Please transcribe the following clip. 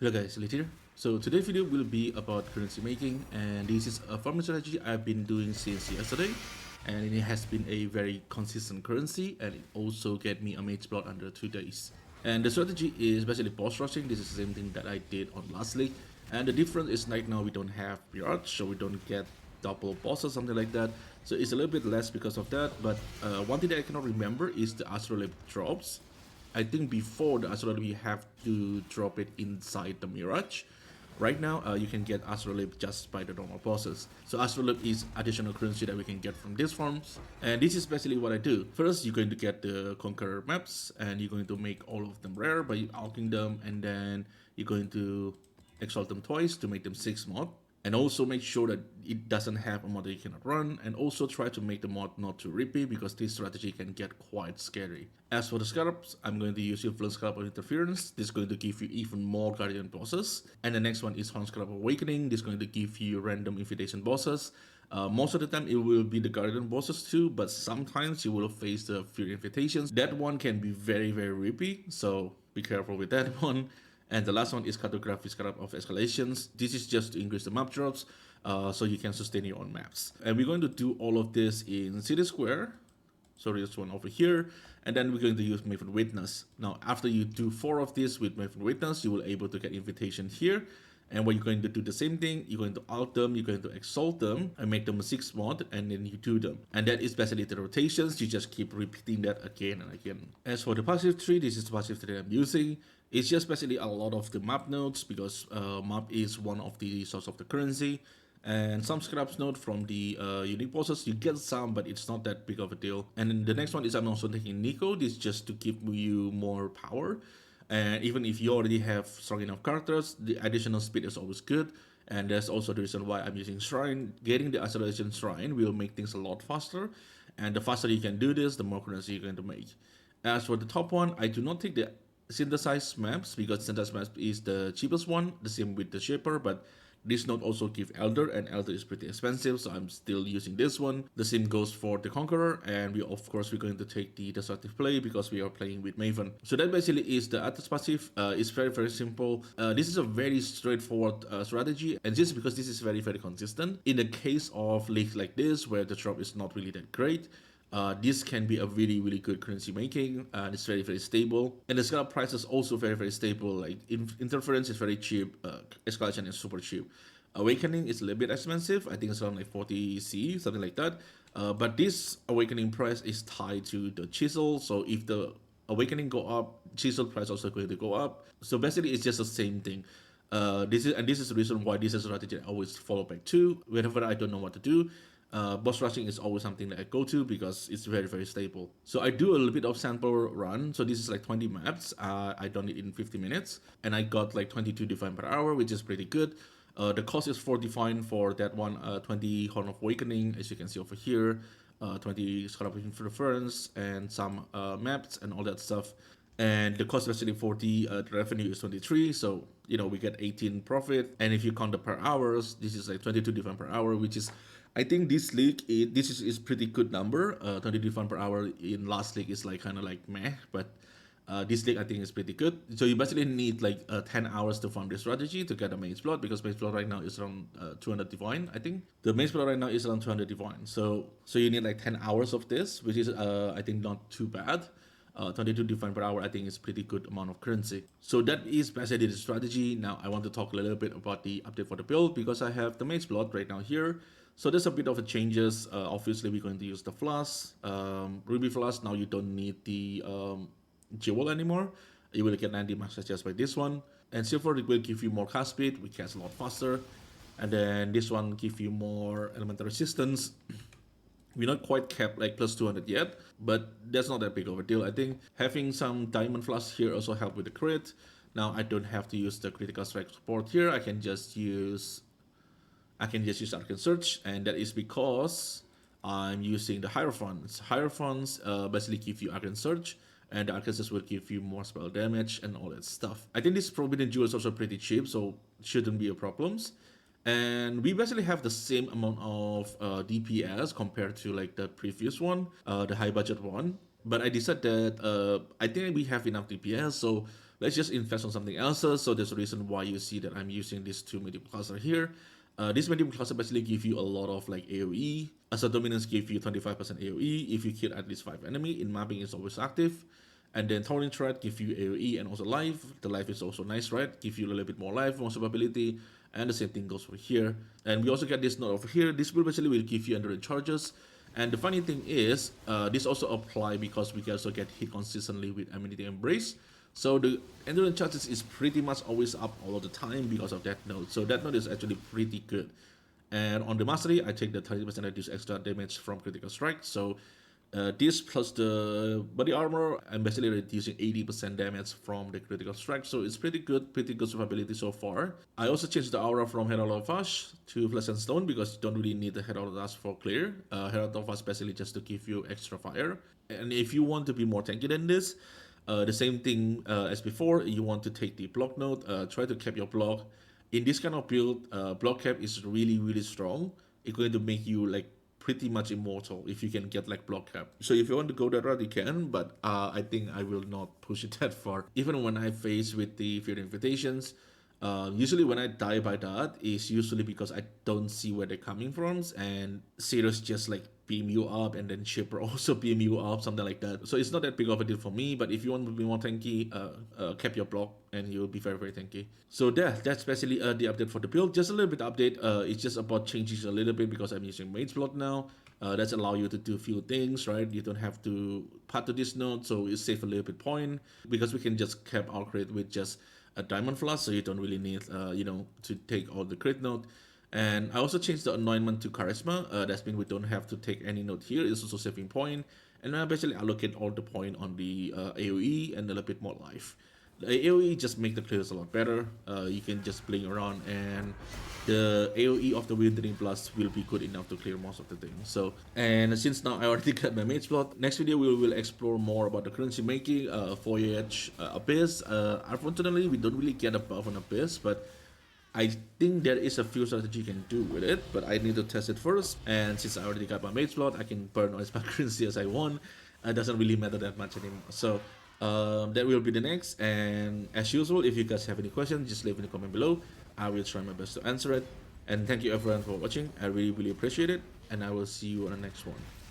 Hello guys, Lit here. So today's video will be about currency making, and this is a farming strategy I've been doing since yesterday, and it has been a very consistent currency, and it also get me a Mageblood under 2 days. And the strategy is basically boss rushing. This is the same thing that I did on last league, and the difference is right now we don't have Mirage, so we don't get double boss or something like that, so it's a little bit less because of that. But one thing that I cannot remember is the Astrolabe drops. I think before the Astrolabe we have to drop it inside the Mirage. Right now, you can get Astrolabe just by the normal bosses. So Astrolabe is additional currency that we can get from these farms. And this is basically what I do. First, you're going to get the Conqueror maps, and you're going to make all of them rare by alching them, and then you're going to exalt them twice to make them 6 mod. And also make sure that it doesn't have a mod that you cannot run, and also try to make the mod not too rippy, because this strategy can get quite scary. As for the scarabs, I'm going to use Influence Scarab of Interference. This is going to give you even more Guardian bosses. And the next one is Horn Scarab Awakening. This is going to give you random Invitation bosses. Most of the time it will be the Guardian bosses too, but sometimes you will face the Fury Invitations. That one can be very rippy, so be careful with that one. And the last one is Cartography Scarab of Escalations. This is just to increase the map drops, so you can sustain your own maps. And we're going to do all of this in City Square. So this one over here, and then we're going to use Maven Witness. Now, after you do 4 of these with Maven Witness, you will able to get invitation here. And what you're going to do the same thing, you're going to alt them, you're going to exalt them, and make them a 6 mod, and then you do them. And that is basically the rotations, you just keep repeating that again and again. As for the passive tree, this is the passive tree I'm using. It's just basically a lot of the map nodes, because map is one of the source of the currency. And some scraps node from the unique bosses. You get some, but it's not that big of a deal. And then the next one is I'm also taking Nico. This is just to give you more power. And even if you already have strong enough characters, the additional speed is always good. And that's also the reason why I'm using Shrine. Getting the Acceleration Shrine will make things a lot faster. And the faster you can do this, the more currency you're going to make. As for the top one, I do not take the synthesized maps, because synthesized maps is the cheapest one. The same with the Shaper, but this node also give Elder, and Elder is pretty expensive, so I'm still using this one. The same goes for the Conqueror, and we're going to take the Destructive Play because we are playing with Maven. So that basically is the Atlas passive. It's very simple. This is a very straightforward strategy, and just because this is very consistent. In the case of leagues like this, where the drop is not really that great, this can be a really good currency making, and it's very stable. And the scalp price is also very stable. Like interference is very cheap, escalation is super cheap. Awakening is a little bit expensive. I think it's around like 40 C, something like that. But this awakening price is tied to the chisel, so if the awakening go up, chisel price also going to go up. So basically it's just the same thing. This is the reason why this is a strategy I always follow back to whenever I don't know what to do. Boss rushing is always something that I go to because it's very stable. So I do a little bit of sample run. So this is like 20 maps. I done it in 50 minutes, and I got like 22 Divine per hour, which is pretty good. The cost is 4 Divine for that one, 20 Horn of Awakening, as you can see over here, 20 Scarab of Interference, and some maps and all that stuff. And the cost is actually 40, the revenue is 23, so you know we get 18 profit. And if you count the per hours, this is like 22 Divine per hour, which is, I think this league, this is pretty good number. 22 fun per hour in last league is like kind of like meh, but this league I think is pretty good. So you basically need like 10 hours to farm this strategy to get a Mageblood, because Mageblood right now is around 200 Divine, I think. The Mageblood right now is around 200 Divine. So you need like 10 hours of this, which is I think not too bad. 22 Divine per hour I think is pretty good amount of currency. So that is basically the strategy. Now I want to talk a little bit about the update for the build, because I have the Mageblood right now here. So there's a bit of a changes. Obviously we're going to use the Flask, Ruby Flask. Now you don't need the Jewel anymore. You will get 90 max just by this one. And Silver will give you more cast speed, which cast a lot faster. And then this one give you more elemental resistance. We're not quite capped like plus 200 yet, but that's not that big of a deal. I think having some Diamond Flask here also help with the crit. Now I don't have to use the critical strike support here. I can just use Arcane Search, and that is because I'm using the Hierophants. Hierophants basically give you Arcane Search, and the Arcane Search will give you more spell damage and all that stuff. I think this Forbidden Jewel is also pretty cheap, so shouldn't be a problem. And we basically have the same amount of DPS compared to like the previous one, the high budget one. But I decided that I think we have enough DPS, so let's just invest on something else. So there's a reason why you see that I'm using this two medium cluster here. This medium cluster basically give you a lot of like AoE. Assault Dominance give you 25% AoE if you kill at least 5 enemy. In mapping is always active. And then Towering Threat give you AoE and also life. The life is also nice, right? Give you a little bit more life, more survivability. And the same thing goes for here. And we also get this node over here. This will basically will give you endurance charges. And the funny thing is, this also apply because we can also get hit consistently with Amenity Embrace. So the endurance charges is pretty much always up all of the time because of that node. So that node is actually pretty good. And on the mastery, I take the 30% reduce extra damage from critical strike. So this plus the body armor, I'm basically reducing 80% damage from the critical strike. So it's pretty good survivability so far. I also changed the aura from Herald of Ash to Flesh and Stone because you don't really need the Herald of Ash for clear. Herald of Ash basically just to give you extra fire. And if you want to be more tanky than this, the same thing as before, you want to take the block node, try to cap your block. In this kind of build, block cap is really strong. It's going to make you like pretty much immortal if you can get like block cap. So if you want to go that route, you can, but I think I will not push it that far. Even when I face with the Fear Invitations, usually when I die by that is usually because I don't see where they're coming from, and Sirius just like beam you up, and then Shipper also beam you up, something like that. So it's not that big of a deal for me, but if you want to be more tanky, cap your block and you'll be very tanky. So that's basically the update for the build. Just a little bit update, it's just about changing a little bit because I'm using Mageblood now. That's allow you to do few things, right? You don't have to path to this node, so it save a little bit point because we can just cap our crit with just a diamond flash, so you don't really need to take all the crit node. And I also changed the anointment to charisma. That means we don't have to take any node here. It's also saving point, and I basically allocate all the point on the AoE and a little bit more life. The AoE just make the clears a lot better. You can just bling around, and the AoE of the Withering Blast will be good enough to clear most of the things. So, and since now I already got my Mageblood, next video we will explore more about the currency making, Voyage, Abyss. Unfortunately, we don't really get a buff on Abyss, but I think there is a few strategy you can do with it, but I need to test it first. And since I already got my Mageblood, I can burn as much currency as I want. It doesn't really matter that much anymore. So that will be the next. And as usual, if you guys have any questions, just leave in the comment below. I will try my best to answer it. And thank you everyone for watching. I really appreciate it. And I will see you on the next one.